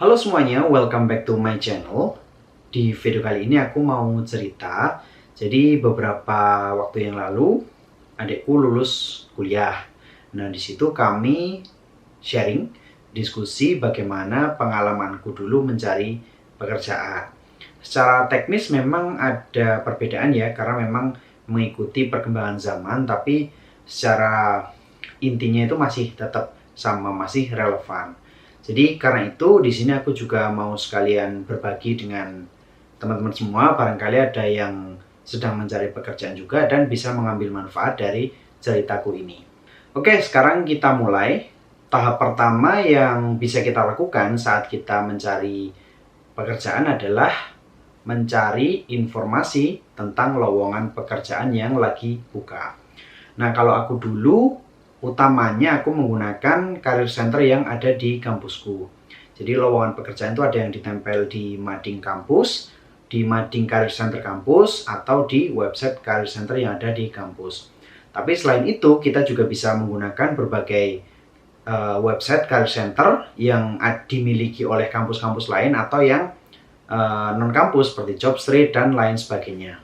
Halo semuanya, welcome back to my channel. Di video kali ini aku mau cerita. Jadi beberapa waktu yang lalu adikku lulus kuliah. Nah, di situ kami sharing, diskusi bagaimana pengalamanku dulu mencari pekerjaan. Secara teknis memang ada perbedaan ya, karena memang mengikuti perkembangan zaman, tapi secara intinya itu masih tetap sama, masih relevan. Jadi karena itu di sini aku juga mau sekalian berbagi dengan teman-teman semua, barangkali ada yang sedang mencari pekerjaan juga dan bisa mengambil manfaat dari ceritaku ini. Oke, sekarang kita mulai. Tahap pertama yang bisa kita lakukan saat kita mencari pekerjaan adalah mencari informasi tentang lowongan pekerjaan yang lagi buka. Nah, kalau aku dulu utamanya aku menggunakan career center yang ada di kampusku. Jadi lowongan pekerjaan itu ada yang ditempel di mading kampus, di mading career center kampus, atau di website career center yang ada di kampus. Tapi selain itu kita juga bisa menggunakan berbagai website career center yang dimiliki oleh kampus-kampus lain atau yang non kampus seperti Jobstreet dan lain sebagainya.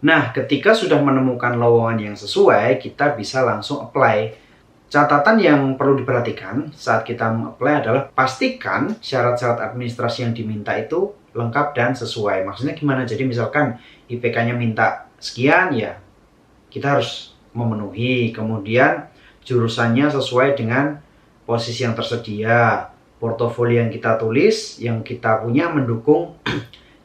Nah, ketika sudah menemukan lowongan yang sesuai, kita bisa langsung apply. Catatan yang perlu diperhatikan saat kita apply adalah pastikan syarat-syarat administrasi yang diminta itu lengkap dan sesuai. Maksudnya gimana? Jadi misalkan IPK-nya minta sekian, ya kita harus memenuhi. Kemudian jurusannya sesuai dengan posisi yang tersedia. Portofolio yang kita tulis, yang kita punya mendukung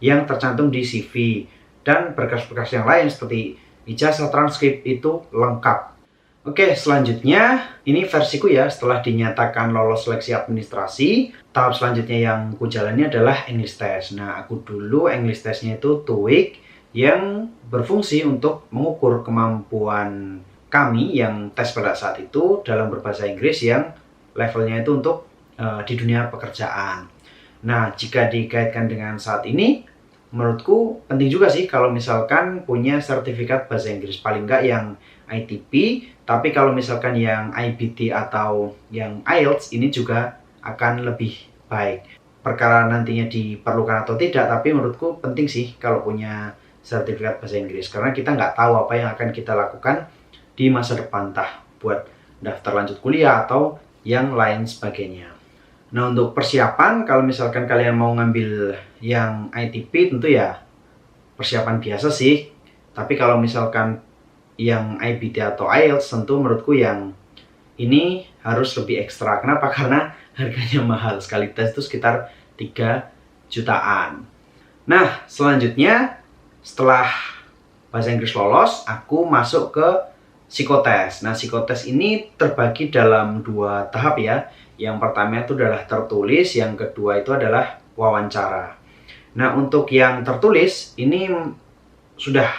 yang tercantum di CV. Dan berkas-berkas yang lain seperti ijazah, transkrip itu lengkap. Oke, selanjutnya ini versiku ya setelah dinyatakan lolos seleksi administrasi. Tahap selanjutnya yang ku jalani adalah English test. Nah, aku dulu English testnya itu TOEIC yang berfungsi untuk mengukur kemampuan kami yang tes pada saat itu dalam berbahasa Inggris yang levelnya itu untuk di dunia pekerjaan. Nah, jika dikaitkan dengan saat ini, menurutku penting juga sih kalau misalkan punya sertifikat bahasa Inggris, paling nggak yang ITP, tapi kalau misalkan yang IBT atau yang IELTS ini juga akan lebih baik. Perkara nantinya diperlukan atau tidak, tapi menurutku penting sih kalau punya sertifikat bahasa Inggris, karena kita nggak tahu apa yang akan kita lakukan di masa depan, entah buat daftar lanjut kuliah atau yang lain sebagainya. Nah, untuk persiapan, kalau misalkan kalian mau ngambil yang ITP, tentu ya persiapan biasa sih. Tapi kalau misalkan yang IBT atau IELTS, tentu menurutku yang ini harus lebih ekstra. Kenapa? Karena harganya mahal. Sekali tes itu sekitar 3 jutaan. Nah, selanjutnya setelah bahasa Inggris lolos, aku masuk ke psikotes. Nah, psikotes ini terbagi dalam 2 tahap ya. Yang pertama itu adalah tertulis, yang kedua itu adalah wawancara. Nah, untuk yang tertulis ini sudah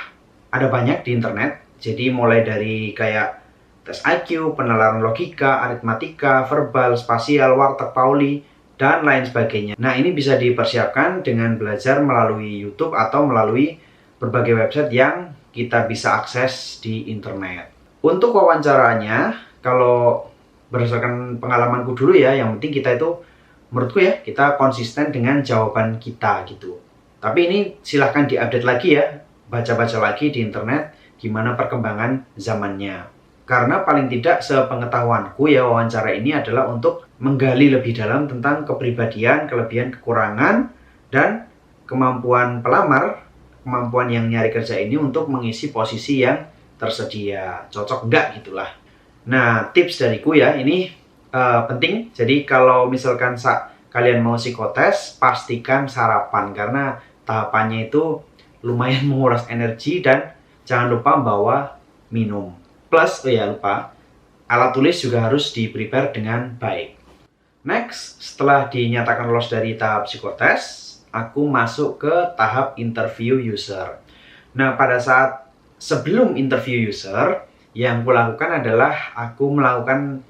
ada banyak di internet. Jadi mulai dari kayak tes IQ, penalaran logika, aritmatika, verbal, spasial, warteg Pauli, dan lain sebagainya. Nah, ini bisa dipersiapkan dengan belajar melalui YouTube atau melalui berbagai website yang kita bisa akses di internet. Untuk wawancaranya, kalau berdasarkan pengalamanku dulu ya, yang penting kita itu, menurutku ya, kita konsisten dengan jawaban kita gitu. Tapi ini silahkan diupdate lagi ya, baca-baca lagi di internet gimana perkembangan zamannya. Karena paling tidak sepengetahuanku ya, wawancara ini adalah untuk menggali lebih dalam tentang kepribadian, kelebihan, kekurangan, dan kemampuan pelamar, kemampuan yang nyari kerja ini untuk mengisi posisi yang tersedia. Cocok enggak gitulah. Nah, tips dariku ya, ini penting. Jadi kalau misalkan kalian mau psikotes, pastikan sarapan. Karena tahapannya itu lumayan menguras energi dan jangan lupa bawa minum. Plus, lupa, alat tulis juga harus di-prepare dengan baik. Next, setelah dinyatakan lolos dari tahap psikotes, aku masuk ke tahap interview user. Nah, pada saat sebelum interview user, yang aku lakukan adalah aku melakukan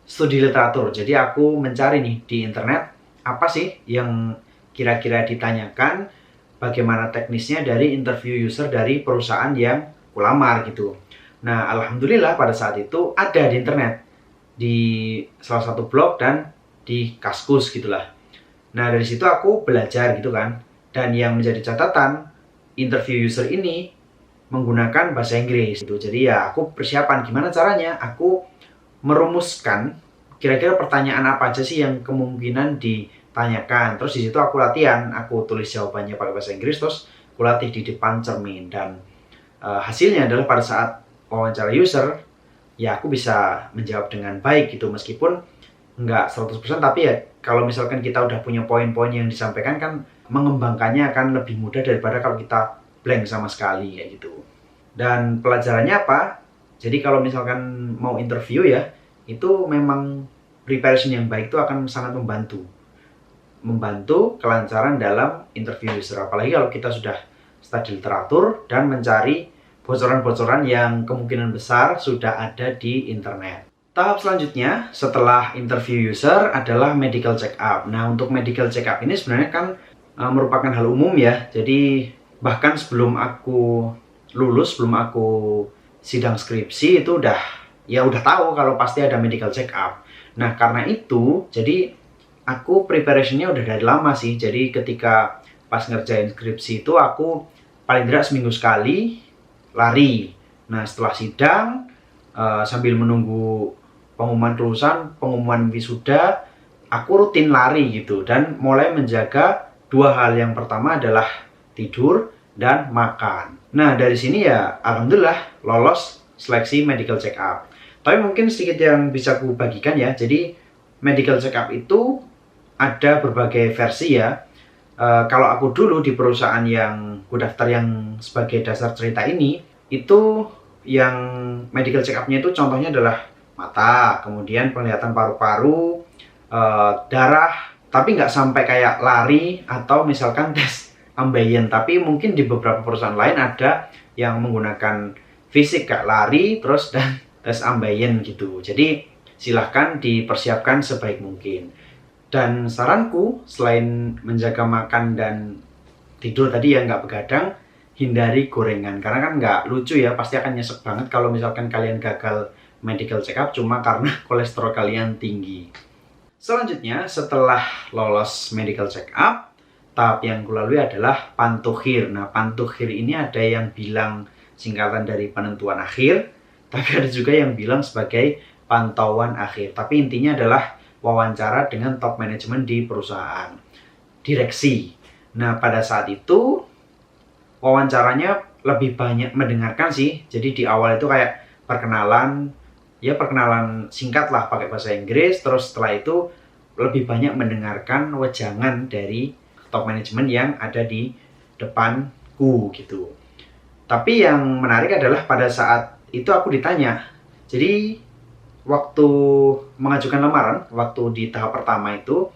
studi literatur. Jadi aku mencari nih di internet apa sih yang kira-kira ditanyakan, bagaimana teknisnya dari interview user dari perusahaan yang kulamar gitu. Nah, alhamdulillah pada saat itu ada di internet, di salah satu blog dan di Kaskus gitulah. Nah dari situ aku belajar gitu kan. Dan yang menjadi catatan, interview user ini menggunakan bahasa Inggris gitu. Jadi ya aku persiapan gimana caranya aku merumuskan kira-kira pertanyaan apa aja sih yang kemungkinan ditanyakan. Terus di situ aku latihan, aku tulis jawabannya pakai bahasa Inggris, terus aku latih di depan cermin. Dan hasilnya adalah pada saat wawancara user, ya aku bisa menjawab dengan baik gitu, meskipun nggak 100%, tapi ya kalau misalkan kita udah punya poin-poin yang disampaikan kan mengembangkannya akan lebih mudah daripada kalau kita blank sama sekali kayak gitu. Dan pelajarannya apa? Jadi kalau misalkan mau interview ya, itu memang preparation yang baik itu akan sangat membantu kelancaran dalam interview user. Apalagi kalau kita sudah study literatur dan mencari bocoran-bocoran yang kemungkinan besar sudah ada di internet. Tahap selanjutnya setelah interview user adalah medical check up. Nah, untuk medical check up ini sebenarnya kan merupakan hal umum ya. Jadi bahkan sebelum aku lulus, sebelum aku sidang skripsi itu udah tahu kalau pasti ada medical check up. Nah, karena itu jadi aku preparationnya udah dari lama sih. Jadi ketika pas ngerjain skripsi itu aku paling tidak seminggu sekali lari. Nah, setelah sidang sambil menunggu pengumuman kelulusan, pengumuman wisuda, aku rutin lari gitu dan mulai menjaga dua hal. Yang pertama adalah tidur dan makan. Nah, dari sini ya alhamdulillah lolos seleksi medical check up. Tapi mungkin sedikit yang bisa aku bagikan ya. Jadi medical check up itu ada berbagai versi ya. Kalau aku dulu di perusahaan yang aku daftar yang sebagai dasar cerita ini, itu yang medical check up-nya itu contohnya adalah mata, kemudian penglihatan paru-paru, darah, tapi nggak sampai kayak lari atau misalkan tes ambeien. Tapi mungkin di beberapa perusahaan lain ada yang menggunakan fisik kayak lari, terus dan tes ambeien gitu. Jadi silahkan dipersiapkan sebaik mungkin. Dan saranku, selain menjaga makan dan tidur tadi ya nggak begadang, hindari gorengan. Karena kan nggak lucu ya, pasti akan nyesek banget kalau misalkan kalian gagal medical check up cuma karena kolesterol kalian tinggi. Selanjutnya, setelah lolos medical check up, tahap yang kulalui adalah pantukhir. Nah, pantukhir ini ada yang bilang singkatan dari penentuan akhir, tapi ada juga yang bilang sebagai pantauan akhir. Tapi intinya adalah wawancara dengan top manajemen di perusahaan, direksi. Nah, pada saat itu wawancaranya lebih banyak mendengarkan sih. Jadi di awal itu kayak perkenalan singkat lah pakai bahasa Inggris. Terus setelah itu lebih banyak mendengarkan wejangan dari top manajemen yang ada di depanku gitu. Tapi yang menarik adalah pada saat itu aku ditanya. Jadi waktu mengajukan lamaran, waktu di tahap pertama itu,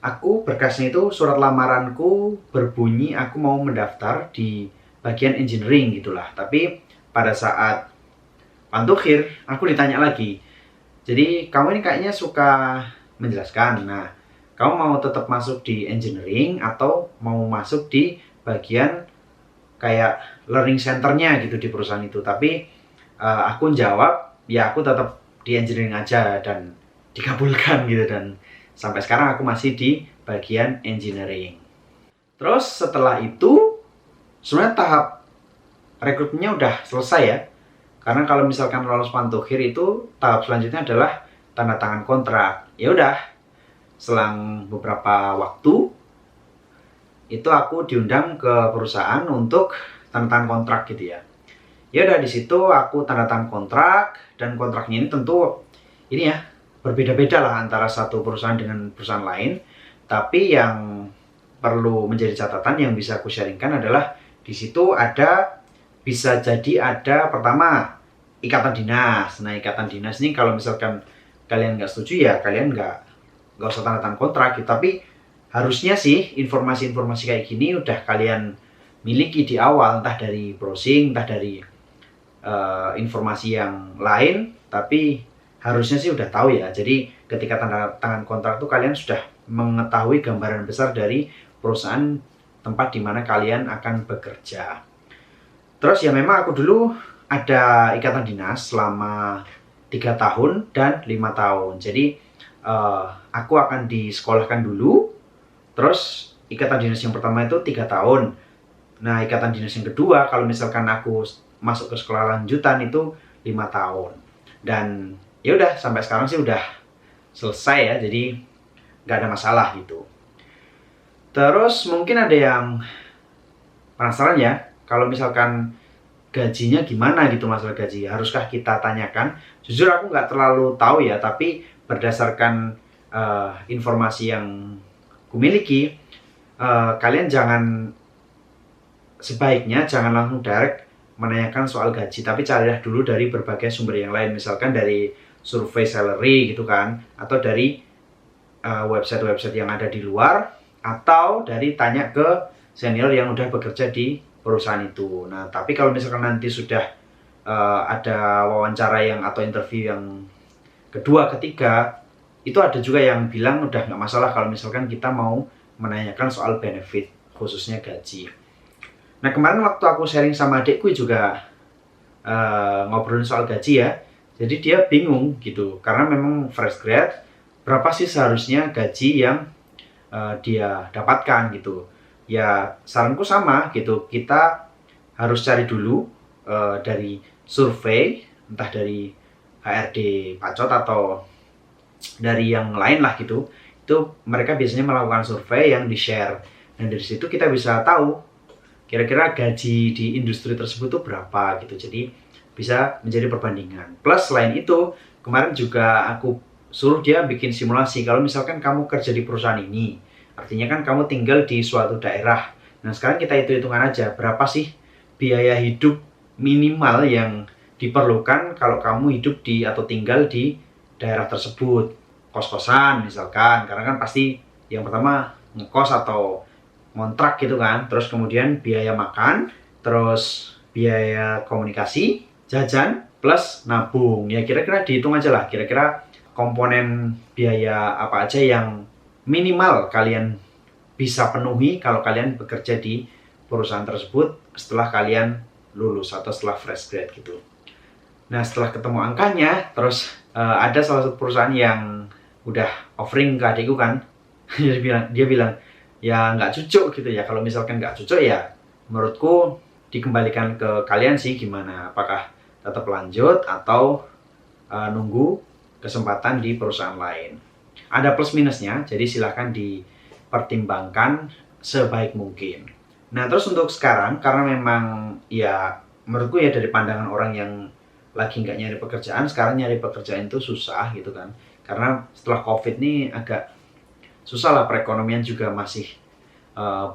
aku berkasnya itu surat lamaranku berbunyi aku mau mendaftar di bagian engineering gitulah. Tapi pada saat pantukhir, aku ditanya lagi. Jadi kamu ini kayaknya suka menjelaskan. Nah, kamu mau tetap masuk di engineering atau mau masuk di bagian kayak learning centernya gitu di perusahaan itu. Tapi aku jawab, ya aku tetap di engineering aja dan dikabulkan gitu. Dan sampai sekarang aku masih di bagian engineering. Terus setelah itu sebenarnya tahap rekrutmennya udah selesai ya. Karena kalau misalkan lolos pantukhir itu tahap selanjutnya adalah tanda tangan kontrak. Ya udah, selang beberapa waktu itu aku diundang ke perusahaan untuk tanda tangan kontrak gitu ya. Ya udah, di situ aku tanda tangan kontrak, dan kontraknya ini tentu ini ya berbeda-beda lah antara satu perusahaan dengan perusahaan lain. Tapi yang perlu menjadi catatan yang bisa aku sharingkan adalah di situ bisa jadi ada pertama ikatan dinas. Nah, ikatan dinas ini kalau misalkan kalian nggak setuju ya kalian nggak usah tanda tangan kontrak gitu. Tapi harusnya sih informasi-informasi kayak gini udah kalian miliki di awal, entah dari browsing, entah dari informasi yang lain. Tapi harusnya sih udah tahu ya. Jadi ketika tanda tangan kontrak itu kalian sudah mengetahui gambaran besar dari perusahaan tempat di mana kalian akan bekerja. Terus ya memang aku dulu ada ikatan dinas selama 3 tahun dan 5 tahun. Jadi aku akan disekolahkan dulu Terus ikatan dinas yang pertama itu 3 tahun. Nah, ikatan dinas yang kedua kalau misalkan aku masuk ke sekolah lanjutan itu 5 tahun. Dan ya udah sampai sekarang sih udah selesai ya, jadi nggak ada masalah gitu. Terus mungkin ada yang penasaran ya, kalau misalkan gajinya gimana gitu, masalah gaji. Haruskah kita tanyakan? Jujur aku nggak terlalu tahu ya, tapi berdasarkan informasi yang kumiliki, kalian sebaiknya jangan langsung direct menanyakan soal gaji, tapi carilah dulu dari berbagai sumber yang lain, misalkan dari survei salary gitu kan, atau dari website-website yang ada di luar, atau dari tanya ke senior yang udah bekerja di perusahaan itu. Nah, tapi kalau misalkan nanti sudah ada wawancara yang atau interview yang kedua, ketiga, itu ada juga yang bilang udah nggak masalah kalau misalkan kita mau menanyakan soal benefit, khususnya gaji. Nah, kemarin waktu aku sharing sama adikku juga ngobrolin soal gaji ya. Jadi dia bingung gitu, karena memang fresh grad, berapa sih seharusnya gaji yang dia dapatkan gitu. Ya saranku sama gitu, kita harus cari dulu dari survei, entah dari HRD Pacot atau dari yang lain lah gitu. Itu mereka biasanya melakukan survei yang di-share. Dan dari situ kita bisa tahu kira-kira gaji di industri tersebut tuh berapa gitu. Jadi bisa menjadi perbandingan. Plus selain itu, kemarin juga aku suruh dia bikin simulasi. Kalau misalkan kamu kerja di perusahaan ini, artinya kan kamu tinggal di suatu daerah. Nah, sekarang kita hitung-hitungan aja, berapa sih biaya hidup minimal yang diperlukan kalau kamu hidup di atau tinggal di daerah tersebut. Kos-kosan misalkan, karena kan pasti yang pertama ngekos atau ngontrak gitu kan. Terus kemudian biaya makan, terus biaya komunikasi, jajan, plus nabung. Ya kira-kira dihitung aja lah, kira-kira komponen biaya apa aja yang minimal kalian bisa penuhi kalau kalian bekerja di perusahaan tersebut setelah kalian lulus atau setelah fresh grad gitu. Nah, setelah ketemu angkanya, terus ada salah satu perusahaan yang udah offering ke adikku kan. Dia bilang ya nggak cocok gitu ya. Kalau misalkan nggak cocok ya menurutku dikembalikan ke kalian sih, gimana, apakah tetap lanjut atau nunggu kesempatan di perusahaan lain. Ada plus minusnya, jadi silahkan dipertimbangkan sebaik mungkin. Nah, terus untuk sekarang, karena memang ya menurutku ya dari pandangan orang yang lagi nggak nyari pekerjaan, sekarang nyari pekerjaan itu susah gitu kan. Karena setelah COVID ini agak susah lah, perekonomian juga masih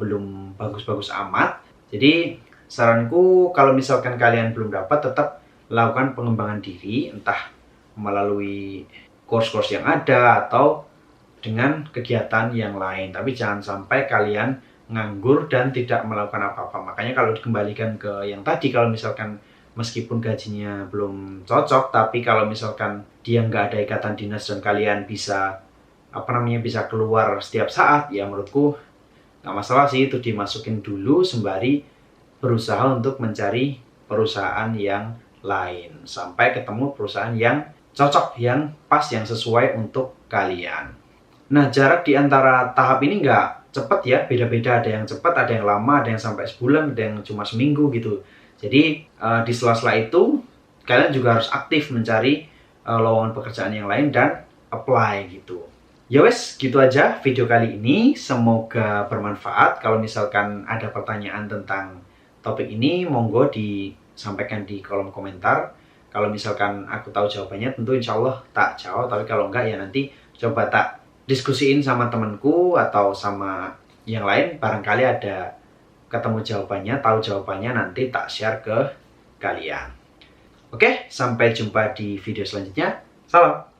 belum bagus-bagus amat. Jadi saranku kalau misalkan kalian belum dapat, tetap lakukan pengembangan diri, entah melalui course-course yang ada atau dengan kegiatan yang lain. Tapi jangan sampai kalian nganggur dan tidak melakukan apa-apa. Makanya kalau dikembalikan ke yang tadi, kalau misalkan meskipun gajinya belum cocok, tapi kalau misalkan dia nggak ada ikatan dinas dan kalian bisa bisa keluar setiap saat, ya menurutku nggak masalah sih itu dimasukin dulu sembari berusaha untuk mencari perusahaan yang lain sampai ketemu perusahaan yang cocok, yang pas, yang sesuai untuk kalian. Nah, jarak di antara tahap ini nggak cepet ya, beda-beda, ada yang cepat, ada yang lama, ada yang sampai sebulan, ada yang cuma seminggu gitu. Jadi di sela-sela itu kalian juga harus aktif mencari lowongan pekerjaan yang lain dan apply gitu. Ya wes, gitu aja video kali ini. Semoga bermanfaat. Kalau misalkan ada pertanyaan tentang topik ini, monggo disampaikan di kolom komentar. Kalau misalkan aku tahu jawabannya, tentu insya Allah tak jawab. Tapi kalau enggak, ya nanti coba tak diskusiin sama temanku atau sama yang lain. Barangkali ada ketemu jawabannya, tahu jawabannya, nanti tak share ke kalian. Oke, sampai jumpa di video selanjutnya. Salam!